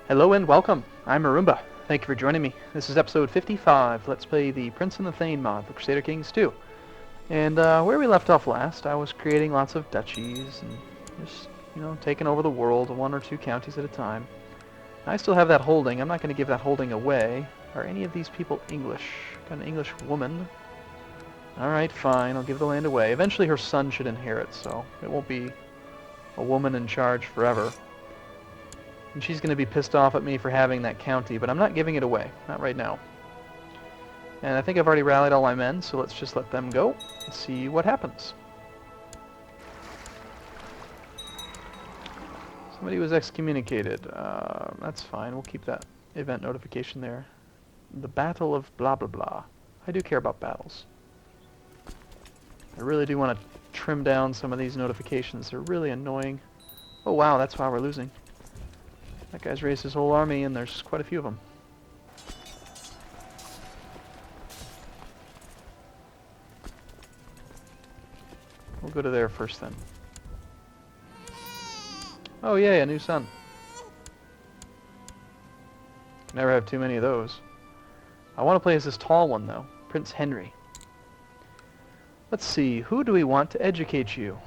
Hello and welcome. I'm Arumba. Thank you for joining me. This is episode 55. Let's play the Prince and the Thane mod for Crusader Kings 2. And where we left off last, I was creating lots of duchies and just, taking over the world, one or two counties at a time. I still have that holding. I'm not going to give that holding away. Are any of these people English? Got an English woman. Alright, fine. I'll give the land away. Eventually her son should inherit, so it won't be a woman in charge forever. And she's going to be pissed off at me for having that county, but I'm not giving it away. Not right now. And I think I've already rallied all my men, so let's just let them go and see what happens. Somebody was excommunicated. That's fine. We'll keep that event notification there. The Battle of blah blah blah. I do care about battles. I really do want to trim down some of these notifications. They're really annoying. Oh wow, that's why we're losing. That guy's raised his whole army, and there's quite a few of them. We'll go to there first, then. Oh, yay, a new son. Never have too many of those. I want to play as this tall one, though. Prince Henry. Let's see, who do we want to educate you?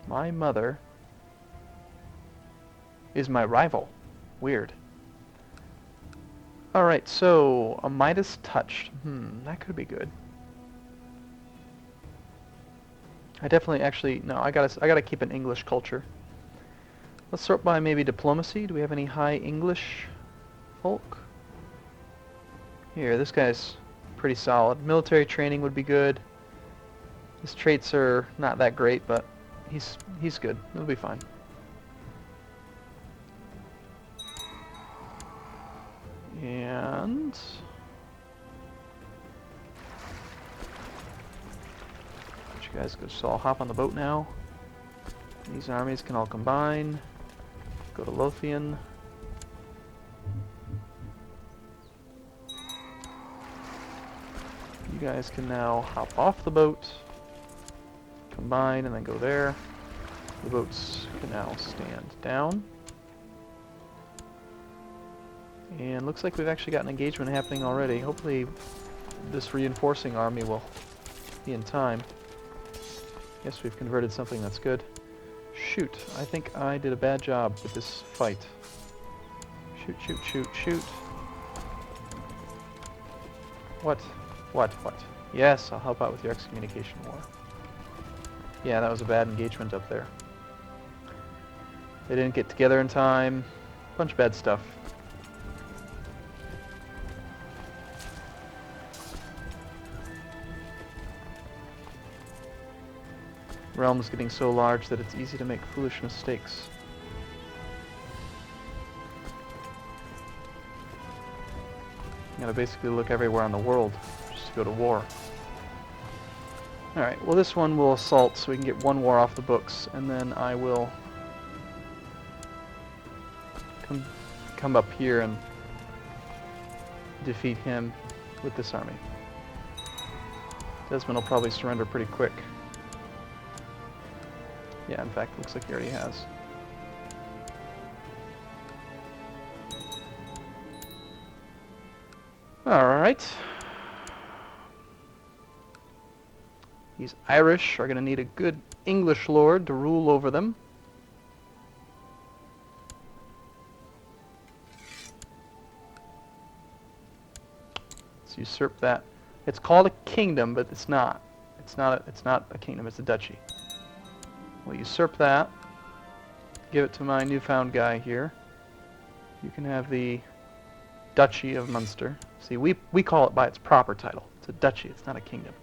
My mother is my rival. Weird. Alright, so a Midas touched. That could be good. I definitely I gotta keep an English culture. Let's sort by maybe diplomacy. Do we have any high English folk? Here, this guy's pretty solid. Military training would be good. His traits are not that great, but he's good. It'll be fine. And you guys go, so I'll hop on the boat now. These armies can all combine. Go to Lothian. You guys can now hop off the boat, combine, and then go there. The boats can now stand down. And looks like we've actually got an engagement happening already. Hopefully this reinforcing army will be in time. Yes, we've converted something, that's good. Shoot, I think I did a bad job with this fight. Shoot, shoot, shoot, shoot. What? What? Yes, I'll help out with your excommunication war. Yeah, that was a bad engagement up there. They didn't get together in time. Bunch of bad stuff. Realm is getting so large that it's easy to make foolish mistakes. You gotta basically look everywhere in the world just to go to war. Alright, well this one will assault so we can get one war off the books, and then I will come up here and defeat him with this army. Desmond will probably surrender pretty quick. Yeah, in fact, looks like he already has. Alright. These Irish are going to need a good English lord to rule over them. Let's usurp that. It's called a kingdom, but it's not. It's not a kingdom, it's a duchy. We'll usurp that, give it to my newfound guy here. You can have the Duchy of Munster. See, we call it by its proper title. It's a duchy, it's not a kingdom.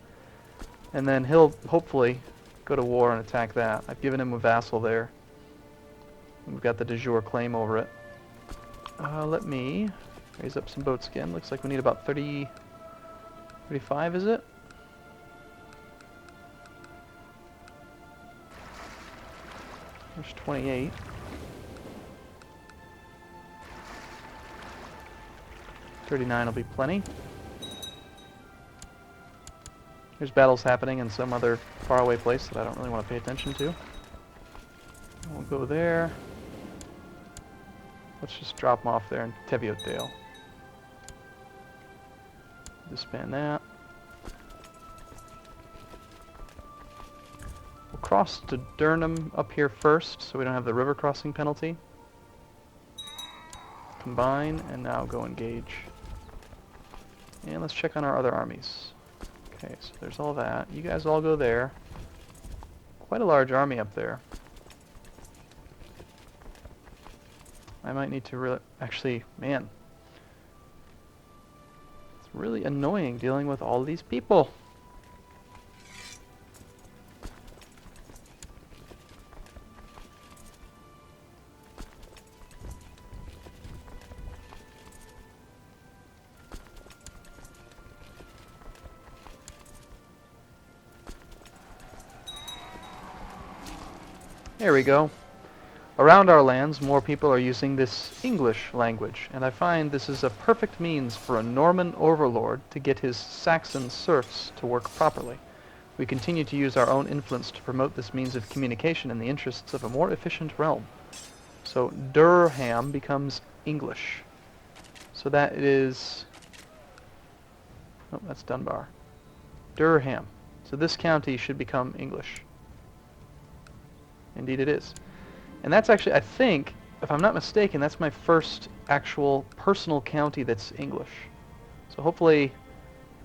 And then he'll hopefully go to war and attack that. I've given him a vassal there. We've got the de jure claim over it. Let me raise up some boats again. Looks like we need about 35, is it? There's 28. $39 will be plenty. There's battles happening in some other faraway place that I don't really want to pay attention to. We'll go there. Let's just drop them off there in Teviotdale. Disband that. We'll cross to Durham up here first, so we don't have the river crossing penalty. Combine, and now go engage. And let's check on our other armies. Okay, so there's all that. You guys all go there. Quite a large army up there. I might need to really... Actually, man. It's really annoying dealing with all these people. There we go. Around our lands, more people are using this English language, and I find this is a perfect means for a Norman overlord to get his Saxon serfs to work properly. We continue to use our own influence to promote this means of communication in the interests of a more efficient realm. So Durham becomes English. So that is... Oh, that's Dunbar. Durham. So this county should become English. Indeed it is. And that's actually, I think, if I'm not mistaken, that's my first actual personal county that's English. So hopefully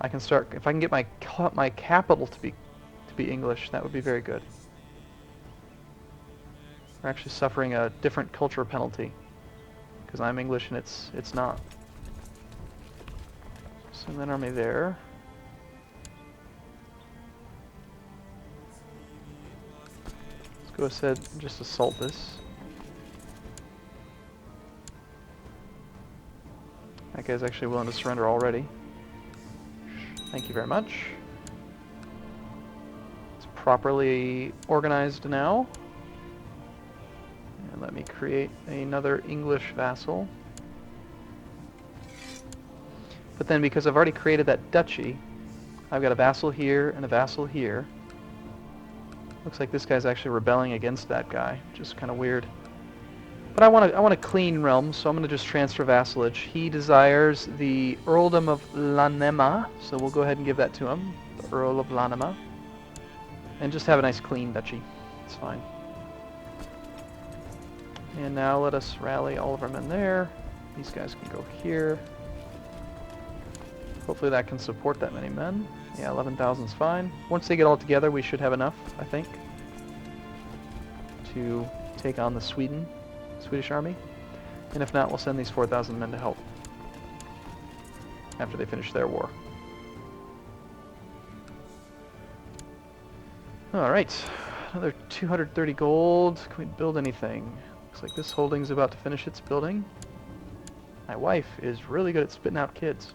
I can start, if I can get my capital to be English, that would be very good. We're actually suffering a different culture penalty because I'm English and it's not. Send that army there. Go ahead and just assault this. That guy's actually willing to surrender already. Thank you very much. It's properly organized now. And let me create another English vassal. But then because I've already created that duchy, I've got a vassal here and a vassal here. Looks like this guy's actually rebelling against that guy, which is kind of weird. But I want a clean realm, so I'm going to just transfer vassalage. He desires the Earldom of Lanema, so we'll go ahead and give that to him, the Earl of Lanema, and just have a nice clean duchy. It's fine. And now let us rally all of our men there. These guys can go here. Hopefully that can support that many men. Yeah, 11,000 is fine. Once they get all together, we should have enough, I think, to take on the Swedish army. And if not, we'll send these 4,000 men to help after they finish their war. Alright, another 230 gold. Can we build anything? Looks like this holding's about to finish its building. My wife is really good at spitting out kids.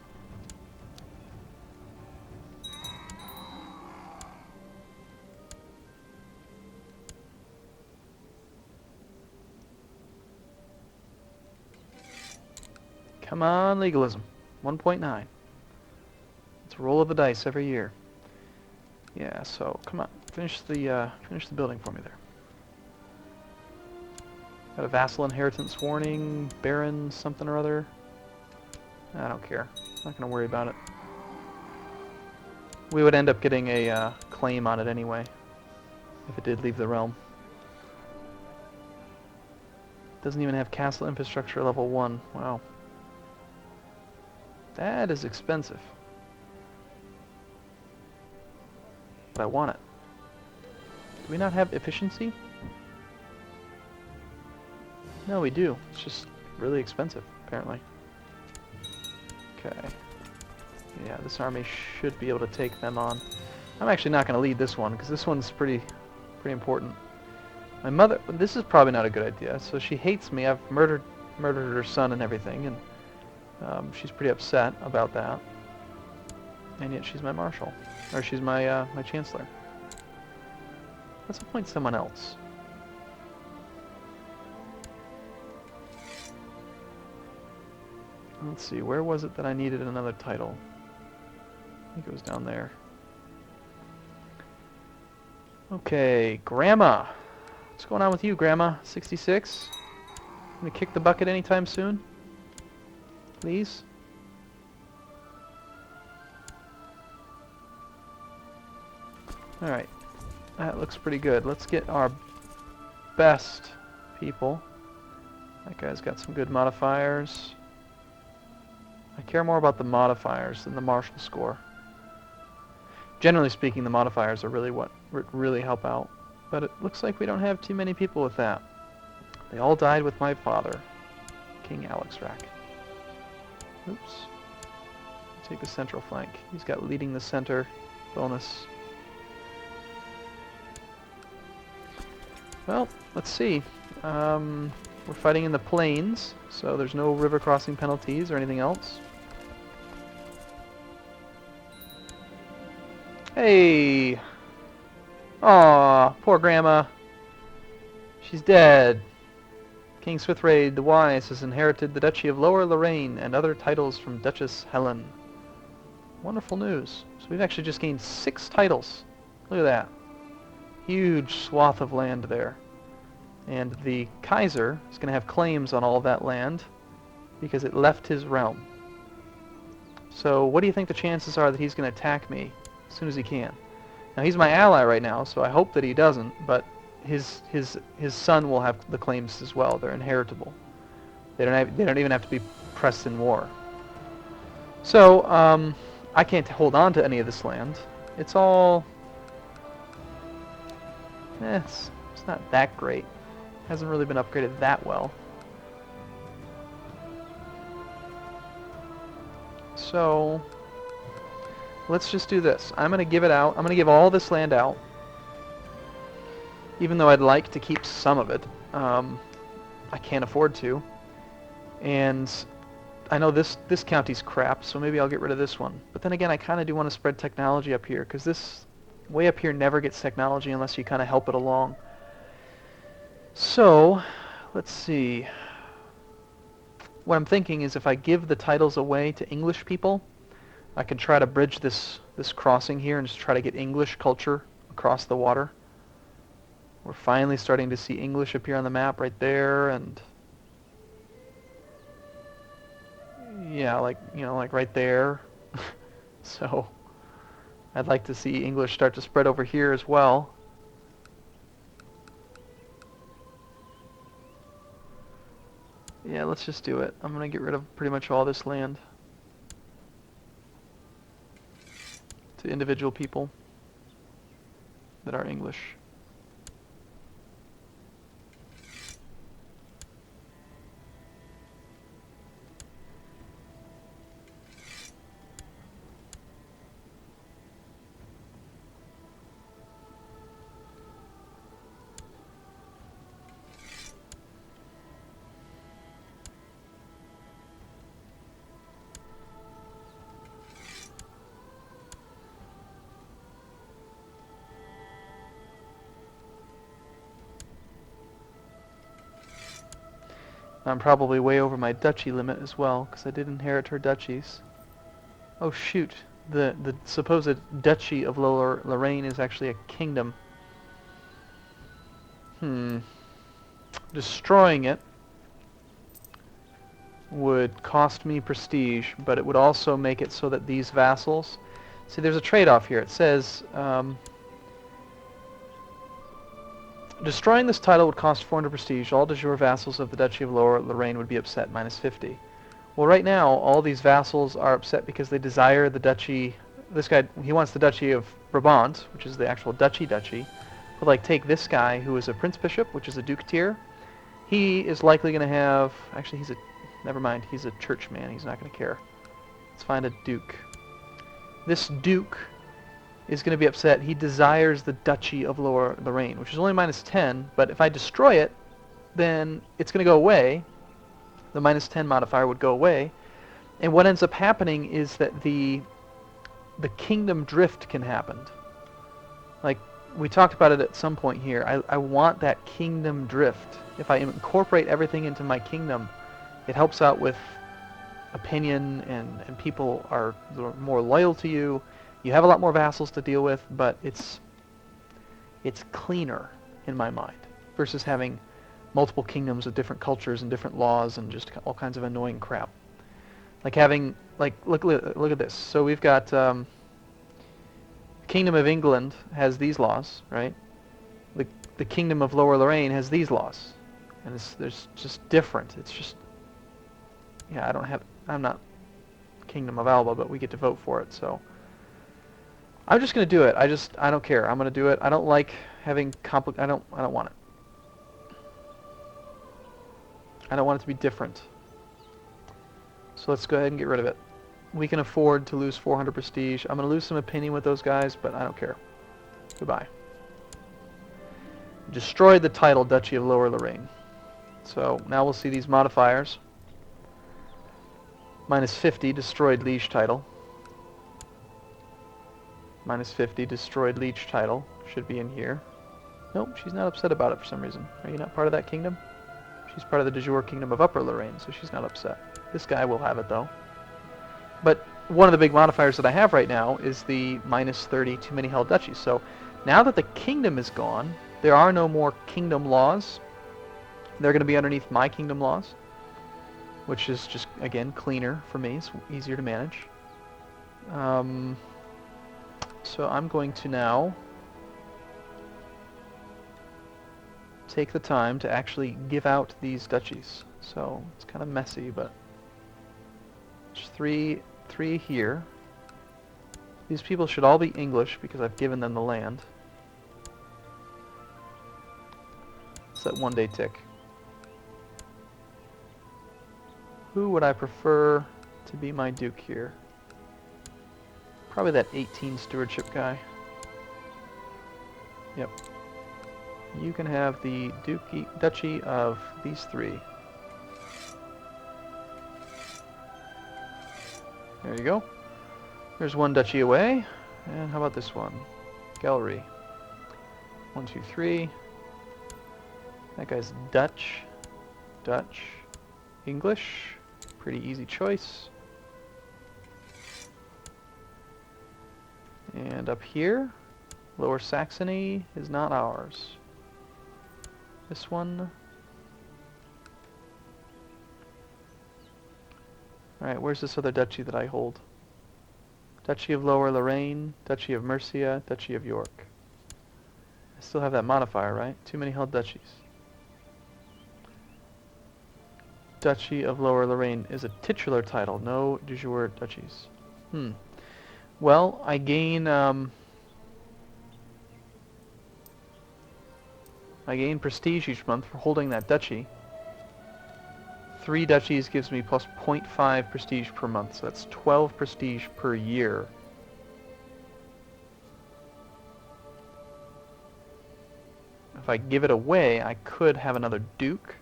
Come on, legalism. 1.9. It's a roll of the dice every year. Yeah, so come on, finish the building for me there. Got a vassal inheritance warning, baron something or other. I don't care. I'm not gonna worry about it. We would end up getting a claim on it anyway if it did leave the realm. Doesn't even have castle infrastructure level 1. Wow. That is expensive. But I want it. Do we not have efficiency? No, we do. It's just really expensive, apparently. Okay. Yeah, this army should be able to take them on. I'm actually not going to lead this one, because this one's pretty important. My mother... This is probably not a good idea. So she hates me. I've murdered her son and everything, and she's pretty upset about that, and yet she's my marshal, or she's my my chancellor. Let's appoint someone else. Let's see, where was it that I needed another title? I think it was down there. Okay, Grandma. What's going on with you, Grandma? 66? Gonna kick the bucket anytime soon? Please? Alright. That looks pretty good. Let's get our best people. That guy's got some good modifiers. I care more about the modifiers than the martial score. Generally speaking, the modifiers are really what really help out. But it looks like we don't have too many people with that. They all died with my father, King Alexrak. Oops. Take the central flank. He's got leading the center bonus. Well, let's see. We're fighting in the plains, so there's no river crossing penalties or anything else. Hey! Aw, poor Grandma. She's dead. King Swithraid the Wise has inherited the Duchy of Lower Lorraine and other titles from Duchess Helen. Wonderful news. So we've actually just gained 6 titles. Look at that. Huge swath of land there. And the Kaiser is going to have claims on all of that land because it left his realm. So what do you think the chances are that he's going to attack me as soon as he can? Now he's my ally right now, so I hope that he doesn't, but his son will have the claims as well. They're inheritable. They don't even have to be pressed in war. So I can't hold on to any of this land. It's all it's not that great. Hasn't really been upgraded that well. So let's just do this. I'm going to give it out. I'm going to give all this land out. Even though I'd like to keep some of it. I can't afford to. And I know this county's crap, so maybe I'll get rid of this one. But then again, I kind of do want to spread technology up here, because this way up here never gets technology unless you kind of help it along. So, let's see. What I'm thinking is if I give the titles away to English people, I can try to bridge this crossing here and just try to get English culture across the water. We're finally starting to see English appear on the map right there, and yeah, like right there. So I'd like to see English start to spread over here as well. Yeah, let's just do it. I'm going to get rid of pretty much all this land to individual people that are English. I'm probably way over my duchy limit as well, because I did inherit her duchies. Oh shoot, the supposed Duchy of Lower Lorraine is actually a kingdom. Destroying it would cost me prestige, but it would also make it so that these vassals... See, there's a trade-off here. It says... destroying this title would cost 400 prestige. All de jure vassals of the Duchy of Lower Lorraine would be upset, minus 50. Well, right now, all these vassals are upset because they desire the duchy... This guy, he wants the Duchy of Brabant, which is the actual duchy. But, like, take this guy, who is a Prince Bishop, which is a Duke tier. He is likely going to have... Actually, he's a... Never mind, he's a churchman. He's not going to care. Let's find a Duke. This Duke is going to be upset. He desires the Duchy of Lower Lorraine, which is only minus 10, but if I destroy it, then it's going to go away. The minus 10 modifier would go away. And what ends up happening is that the kingdom drift can happen. Like, we talked about it at some point here. I want that kingdom drift. If I incorporate everything into my kingdom, it helps out with opinion, and people are more loyal to you. You have a lot more vassals to deal with, but it's cleaner in my mind versus having multiple kingdoms with different cultures and different laws and just all kinds of annoying crap. Like having, like, look at this. So we've got Kingdom of England has these laws, right? The Kingdom of Lower Lorraine has these laws, and there's just different. It's just, yeah, I'm not Kingdom of Alba, but we get to vote for it, so I'm just gonna do it. I don't care. I'm gonna do it. I don't like having I don't want it. I don't want it to be different. So let's go ahead and get rid of it. We can afford to lose 400 prestige. I'm gonna lose some opinion with those guys, but I don't care. Goodbye. Destroyed the title Duchy of Lower Lorraine. So now we'll see these modifiers. Minus 50, destroyed liege title. Minus 50, destroyed liege title. Should be in here. Nope, she's not upset about it for some reason. Are you not part of that kingdom? She's part of the de jure kingdom of Upper Lorraine, so she's not upset. This guy will have it, though. But one of the big modifiers that I have right now is the minus 30 too many held duchies. So now that the kingdom is gone, there are no more kingdom laws. They're going to be underneath my kingdom laws, which is just, again, cleaner for me. It's easier to manage. So I'm going to now take the time to actually give out these duchies. So it's kind of messy, but there's three here. These people should all be English because I've given them the land. It's that 1 day tick. Who would I prefer to be my duke here? Probably that 18 stewardship guy. Yep. You can have the duchy of these three. There you go. There's one duchy away. And how about this one? Gallery. 1, 2, 3. That guy's Dutch. Dutch. English. Pretty easy choice. And up here, Lower Saxony is not ours. This one. Alright, where's this other duchy that I hold? Duchy of Lower Lorraine, Duchy of Mercia, Duchy of York. I still have that modifier, right? Too many held duchies. Duchy of Lower Lorraine is a titular title, no de jure duchies. Well, I gain prestige each month for holding that duchy. 3 duchies gives me plus 0.5 prestige per month, so that's 12 prestige per year. If I give it away, I could have another duke.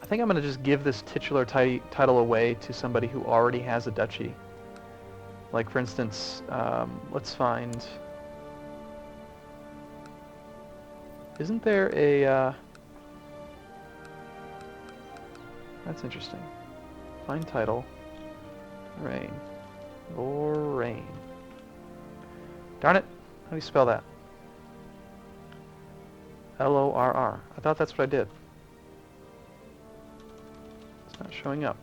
I think I'm going to just give this titular title away to somebody who already has a duchy. Like, for instance, let's find... Isn't there a... That's interesting. Find title. Lorraine. Lorraine. Darn it. How do you spell that? L-O-R-R. I thought that's what I did. It's not showing up.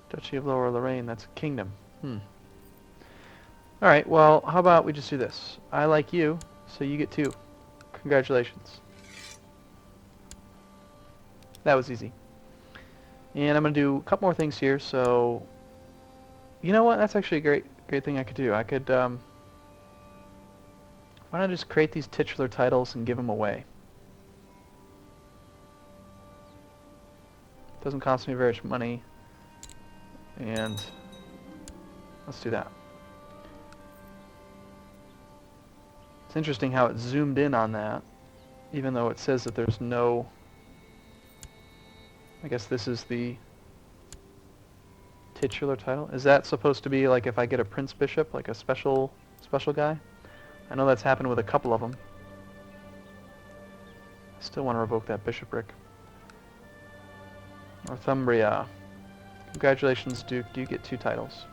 Duchy of Lower Lorraine, that's a kingdom. Alright, well, how about we just do this? I like you, so you get 2. Congratulations. That was easy. And I'm going to do a couple more things here, so... You know what? That's actually a great thing I could do. I could, why not just create these titular titles and give them away? Doesn't cost me very much money. And let's do that. It's interesting how it zoomed in on that, even though it says that there's no... I guess this is the titular title. Is that supposed to be like if I get a Prince Bishop, like a special guy? I know that's happened with a couple of them. I still want to revoke that bishopric. Northumbria. Congratulations, Duke. You get 2 titles.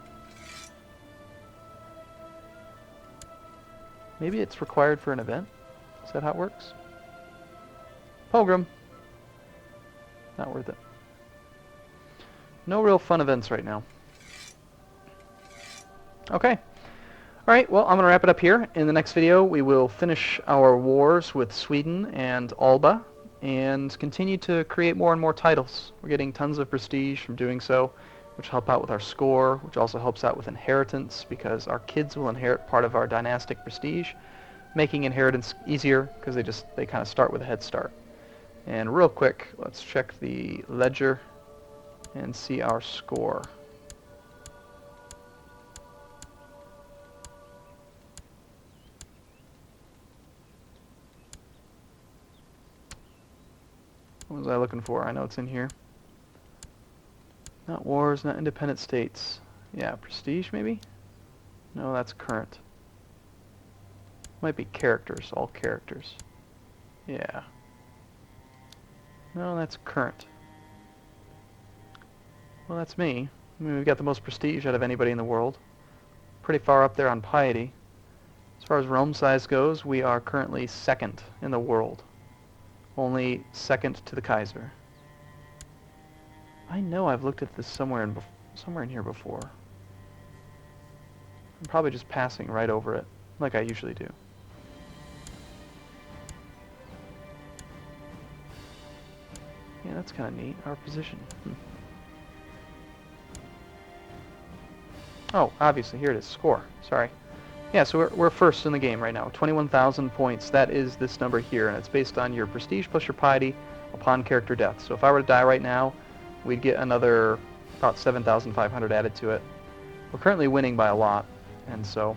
Maybe it's required for an event? Is that how it works? Pilgrim. Not worth it. No real fun events right now. Okay. Alright, well, I'm going to wrap it up here. In the next video, we will finish our wars with Sweden and Alba and continue to create more and more titles. We're getting tons of prestige from doing so, which help out with our score, which also helps out with inheritance because our kids will inherit part of our dynastic prestige, making inheritance easier because they kind of start with a head start. And real quick, let's check the ledger and see our score. What was I looking for? I know it's in here. Not wars, not independent states. Yeah, prestige maybe? No, that's current. Might be characters, all characters. Yeah. No, that's current. Well, that's me. I mean, we've got the most prestige out of anybody in the world. Pretty far up there on piety. As far as realm size goes, we are currently second in the world. Only second to the Kaiser. I know I've looked at this somewhere in here before. I'm probably just passing right over it, like I usually do. Yeah, that's kind of neat. Our position. Oh, obviously, here it is. Score. Sorry. Yeah, so we're first in the game right now. 21,000 points. That is this number here, and it's based on your prestige plus your piety upon character death. So if I were to die right now, we'd get another about 7,500 added to it. We're currently winning by a lot, and so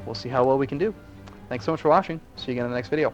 we'll see how well we can do. Thanks so much for watching. See you again in the next video.